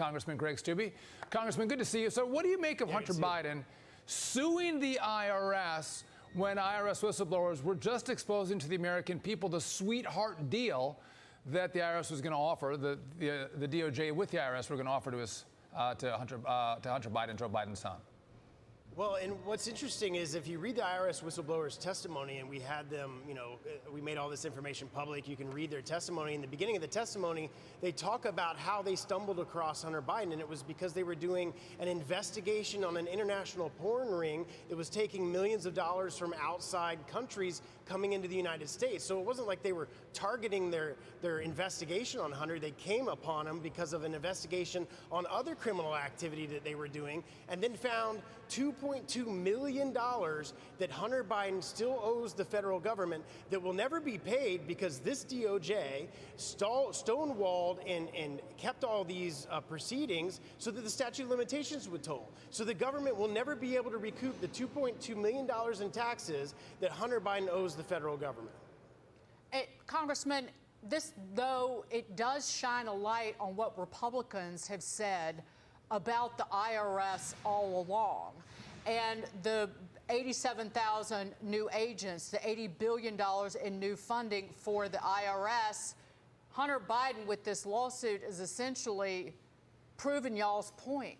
Congressman Greg Steube. Congressman, good to see you. So what do you make of Hunter Biden suing the IRS when IRS whistleblowers were just exposing to the American people the sweetheart deal that the IRS was going to offer, the DOJ with the IRS were going to offer to Hunter Biden, Joe Biden's son? Well, and what's interesting is if you read the IRS whistleblowers' testimony, and we had them, we made all this information public, you can read their testimony. In the beginning of the testimony, they talk about how they stumbled across Hunter Biden, and it was because they were doing an investigation on an international porn ring that was taking millions of dollars from outside countries coming into the United States. So it wasn't like they were targeting their investigation on Hunter. They came upon him because of an investigation on other criminal activity that they were doing, and then found $2.2 million that Hunter Biden still owes the federal government that will never be paid because this DOJ stonewalled and kept all these proceedings so that the statute of limitations would toll. So the government will never be able to recoup the $2.2 million in taxes that Hunter Biden owes the federal government. Congressman, this, though, it does shine a light on what Republicans have said about the IRS all along. And the 87,000 new agents, the $80 billion in new funding for the IRS, Hunter Biden with this lawsuit is essentially proving y'all's point.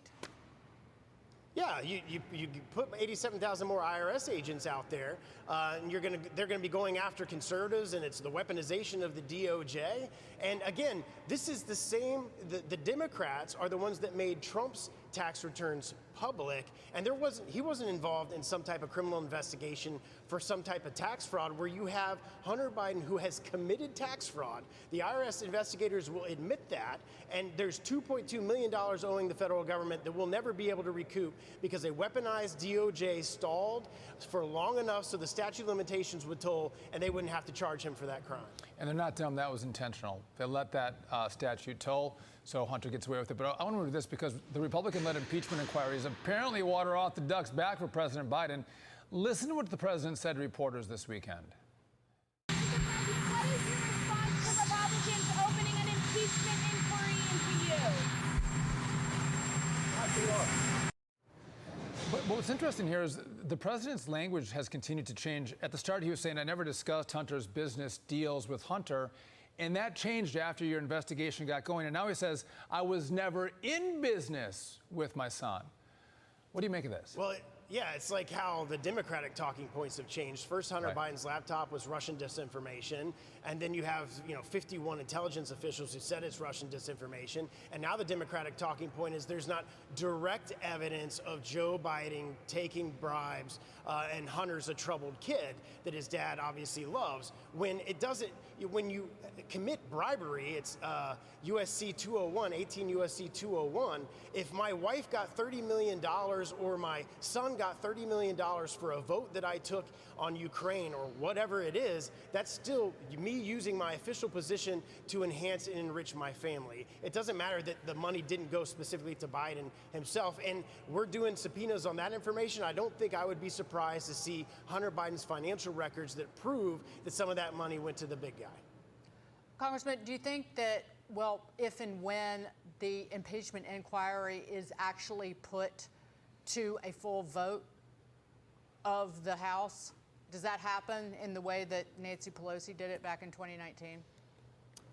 Yeah, you put 87,000 more IRS agents out there, and they're gonna be going after conservatives, and it's the weaponization of the DOJ. And again, this is the same. The Democrats are the ones that made Trump's tax returns public, and he wasn't involved in some type of criminal investigation for some type of tax fraud where you have Hunter Biden who has committed tax fraud. The IRS investigators will admit that, and there's $2.2 million owing the federal government that we'll never be able to recoup because a weaponized DOJ stalled for long enough so the statute of limitations would toll and they wouldn't have to charge him for that crime. And they're not telling them that was intentional. They let that statute toll, so Hunter gets away with it. But I want to move to this because the Republican-led impeachment inquiries apparently water off the ducks back for President Biden. Listen to what the president said to reporters this weekend. What is your response to Republicans opening an impeachment inquiry into you? But what's interesting here is the president's language has continued to change. At the start, he was saying, I never discussed Hunter's business deals with Hunter. And that changed after your investigation got going. And now he says, I was never in business with my son. What do you make of this? Well, yeah, it's like how the Democratic talking points have changed. First, Hunter Biden's laptop was Russian disinformation, and then you have 51 intelligence officials who said it's Russian disinformation, and now the Democratic talking point is there's not direct evidence of Joe Biden taking bribes, and Hunter's a troubled kid that his dad obviously loves. When you commit bribery, it's USC 201, 18 USC 201. If my wife got $30 million or my son got $30 million for a vote that I took on Ukraine or whatever it is, that's still me using my official position to enhance and enrich my family. It doesn't matter that the money didn't go specifically to Biden himself, and we're doing subpoenas on that information. I don't think I would be surprised to see Hunter Biden's financial records that prove that some of that money went to the big guy. Congressman, do you think that, well, if and when the impeachment inquiry is actually put to a full vote of the House, does that happen in the way that Nancy Pelosi did it back in 2019?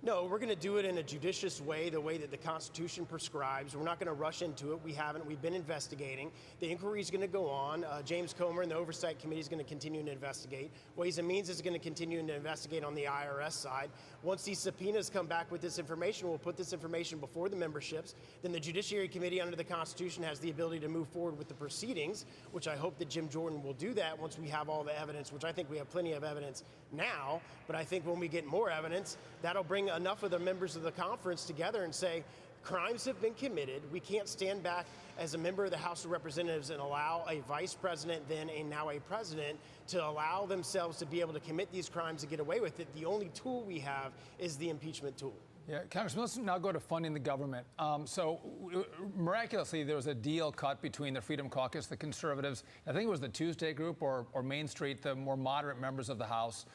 No, we're going to do it in a judicious way, the way that the Constitution prescribes. We're not going to rush into it. We haven't. We've been investigating. The inquiry is going to go on. James Comer and the Oversight Committee is going to continue to investigate. Ways and Means is going to continue to investigate on the IRS side. Once these subpoenas come back with this information, we'll put this information before the memberships. Then the Judiciary Committee under the Constitution has the ability to move forward with the proceedings, which I hope that Jim Jordan will do that once we have all the evidence, which I think we have plenty of evidence now. But I think when we get more evidence, that'll bring enough of the members of the conference together and say, crimes have been committed. We can't stand back as a member of the House of Representatives and allow a vice president, then now a president, to allow themselves to be able to commit these crimes and get away with it. The only tool we have is the impeachment tool. Yeah, Congressman, let's now go to funding the government. So miraculously, there was a deal cut between the Freedom Caucus, the conservatives, I think it was the Tuesday Group or Main Street, the more moderate members of the House.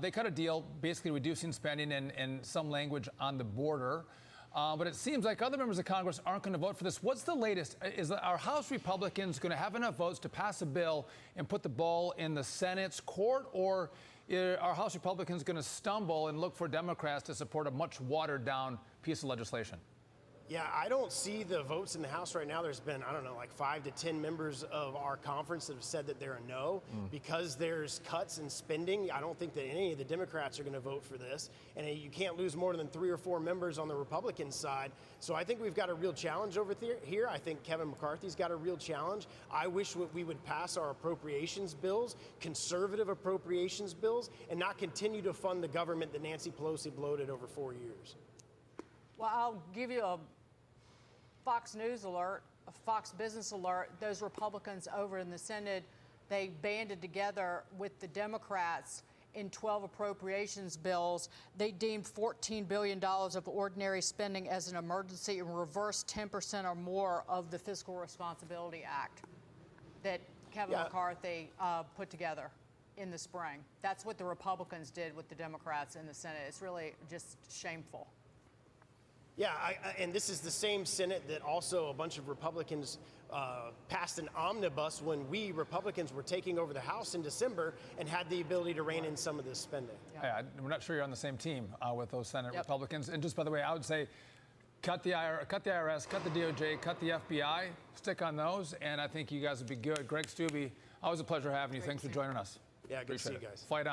They cut a deal basically reducing spending and some language on the border. But it seems like other members of Congress aren't going to vote for this. What's the latest? Is our House Republicans going to have enough votes to pass a bill and put the ball in the Senate's court, or are House Republicans going to stumble and look for Democrats to support a much watered-down piece of legislation? Yeah, I don't see the votes in the House right now. There's been, I don't know, like 5 to 10 members of our conference that have said that they're a no. Because there's cuts in spending, I don't think that any of the Democrats are going to vote for this. And you can't lose more than 3 or 4 members on the Republican side. So I think we've got a real challenge over here. I think Kevin McCarthy's got a real challenge. I wish we would pass our appropriations bills, conservative appropriations bills, and not continue to fund the government that Nancy Pelosi bloated over 4 years. Well, I'll give you a Fox News alert, a Fox Business alert. Those Republicans over in the Senate, they banded together with the Democrats in 12 appropriations bills. They deemed $14 billion of ordinary spending as an emergency and reversed 10% or more of the Fiscal Responsibility Act that Kevin McCarthy put together in the spring. That's what the Republicans did with the Democrats in the Senate. It's really just shameful. Yeah, and this is the same Senate that also a bunch of Republicans passed an omnibus when we Republicans were taking over the House in December and had the ability to rein in some of this spending. Yeah, we're not sure you're on the same team with those Senate Republicans. And just by the way, I would say cut the IRS, cut the DOJ, cut the FBI, stick on those, and I think you guys would be good. Greg Stubbe, always a pleasure having you. Thanks for joining us. Yeah, good to see you guys. Fight on.